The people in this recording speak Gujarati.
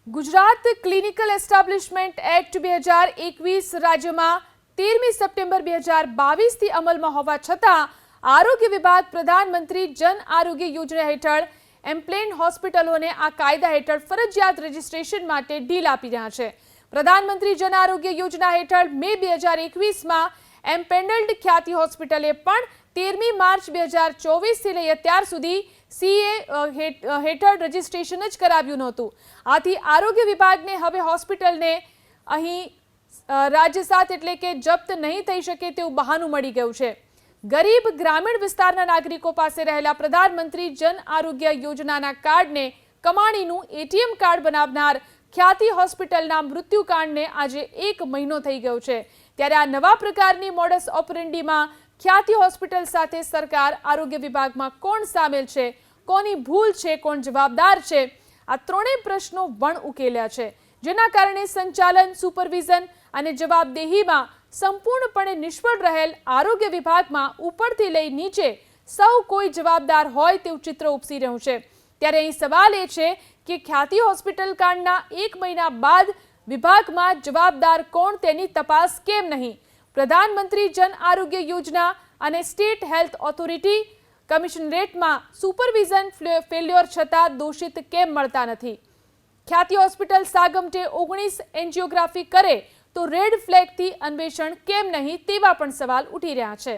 ગુજરાત ક્લિનિકલ એસ્ટાબ્લિશમેન્ટ એક્ટ 2021 રાજ્યમાં 13મી સપ્ટેમ્બર 2022થી અમલમાં હોવા છતાં આરોગ્ય વિભાગ પ્રધાનમંત્રી જન આરોગ્ય યોજના હેઠળ એમ્પ્લેન હોસ્પિટલોને આ કાયદા હેઠળ ફરજિયાત રજીસ્ટ્રેશન માટે ઢીલ આપી રહ્યા છે। પ્રધાનમંત્રી જન આરોગ્ય યોજના હેઠળ મે 2021માં એમ્પેનલ્ડ ખ્યાતિ હોસ્પિટલે પણ 13મી માર્ચ 2024થી લઈ અત્યાર સુધી સીએ હેઠળ રજીસ્ટ્રેશન જ કરાવ્યું નહોતું। આથી આરોગ્ય વિભાગને હવે હોસ્પિટલને અહીં રાજ્ય સાથ એટલે કે જપ્ત નહીં થઈ શકે તેવું બહાનું મળી ગયું છે। ગરીબ ગ્રામીણ વિસ્તારના નાગરિકો પાસે રહેલા પ્રધાનમંત્રી જન આરોગ્ય યોજનાના કાર્ડને કમાણીનું એટીએમ કાર્ડ બનાવનાર ખ્યાતિ હોસ્પિટલના મૃત્યુકાંડને આજે 1 મહિનો થઈ ગયો છે। ત્યારે આ નવા પ્રકારની મોડસ ઓપરેન્ડીમાં ખ્યાતિ હોસ્પિટલ સાથે સરકાર આરોગ્ય વિભાગમાં કોણ સામેલ છે, કોની ભૂલ છે, કોણ જવાબદાર છે, આ ત્રણેય પ્રશ્નો વણ ઉકેલ્યા છે, જેના કારણે સંચાલન, સુપરવિઝન અને જવાબદેહીમાં સંપૂર્ણપણે નિષ્ફળ રહેલ આરોગ્ય વિભાગમાં ઉપરથી લઈ નીચે સૌ કોઈ જવાબદાર હોય તેવું ચિત્ર ઉપસી રહ્યું છે। ત્યારે અહીં સવાલ એ છે કે ખ્યાતિ હોસ્પિટલ કાંડના 1 મહિના બાદ વિભાગમાં જવાબદાર કોણ તેની તપાસ કેમ નહીં? પ્રધાનમંત્રી જન આરોગ્ય યોજના અને સ્ટેટ હેલ્થ ઓથોરિટી કમિશનરેટમાં સુપરવિઝન ફેલ્યોર છતાં દોષિત કેમ મળતા નથી? ખ્યાતિ હોસ્પિટલ સાગમટે 19 એન્જિયોગ્રાફી કરે તો રેડ ફ્લેગથી અન્વેષણ કેમ નહીં તેવા પણ સવાલ ઉઠી રહ્યા છે।